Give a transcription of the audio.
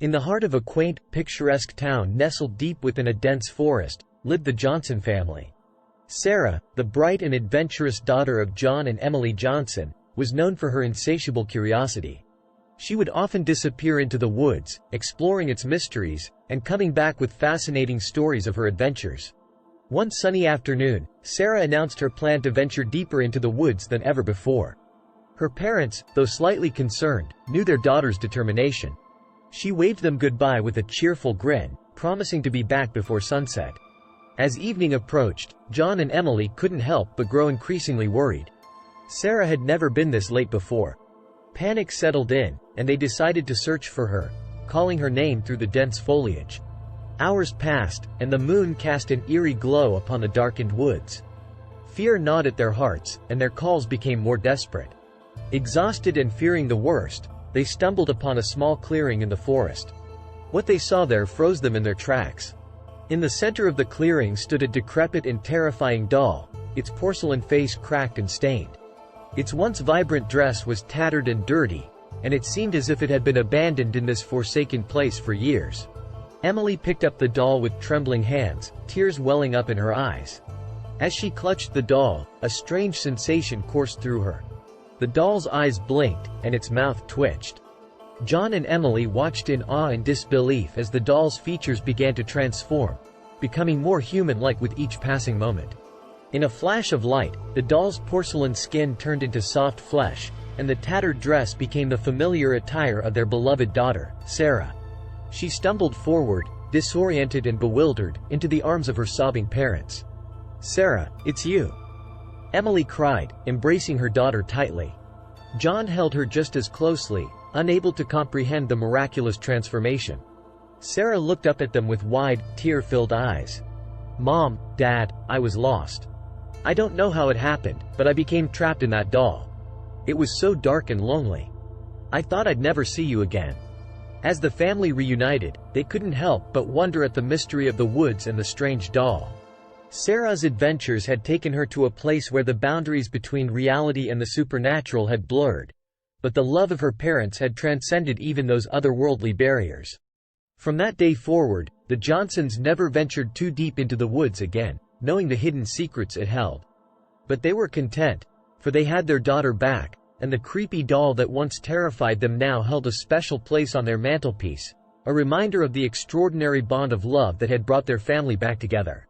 In the heart of a quaint, picturesque town nestled deep within a dense forest, lived the Johnson family. Sarah, the bright and adventurous daughter of John and Emily Johnson, was known for her insatiable curiosity. She would often disappear into the woods, exploring its mysteries, and coming back with fascinating stories of her adventures. One sunny afternoon, Sarah announced her plan to venture deeper into the woods than ever before. Her parents, though slightly concerned, knew their daughter's determination. She waved them goodbye with a cheerful grin, promising to be back before sunset. As evening approached, John and Emily couldn't help but grow increasingly worried. Sarah had never been this late before. Panic settled in, and they decided to search for her, calling her name through the dense foliage. Hours passed, and the moon cast an eerie glow upon the darkened woods. Fear gnawed at their hearts, and their calls became more desperate. Exhausted and fearing the worst, they stumbled upon a small clearing in the forest. What they saw there froze them in their tracks. In the center of the clearing stood a decrepit and terrifying doll, its porcelain face cracked and stained. Its once vibrant dress was tattered and dirty, and it seemed as if it had been abandoned in this forsaken place for years. Emily picked up the doll with trembling hands, tears welling up in her eyes. As she clutched the doll, a strange sensation coursed through her. The doll's eyes blinked, and its mouth twitched. John and Emily watched in awe and disbelief as the doll's features began to transform, becoming more human-like with each passing moment. In a flash of light, the doll's porcelain skin turned into soft flesh, and the tattered dress became the familiar attire of their beloved daughter, Sarah. She stumbled forward, disoriented and bewildered, into the arms of her sobbing parents. "Sarah, it's you!" Emily cried, embracing her daughter tightly. John held her just as closely, unable to comprehend the miraculous transformation. Sarah looked up at them with wide, tear-filled eyes. "Mom, Dad, I was lost. I don't know how it happened, but I became trapped in that doll. It was so dark and lonely. I thought I'd never see you again." As the family reunited, they couldn't help but wonder at the mystery of the woods and the strange doll. Sarah's adventures had taken her to a place where the boundaries between reality and the supernatural had blurred, but the love of her parents had transcended even those otherworldly barriers. From that day forward, the Johnsons never ventured too deep into the woods again, knowing the hidden secrets it held. But they were content, for they had their daughter back, and the creepy doll that once terrified them now held a special place on their mantelpiece, a reminder of the extraordinary bond of love that had brought their family back together.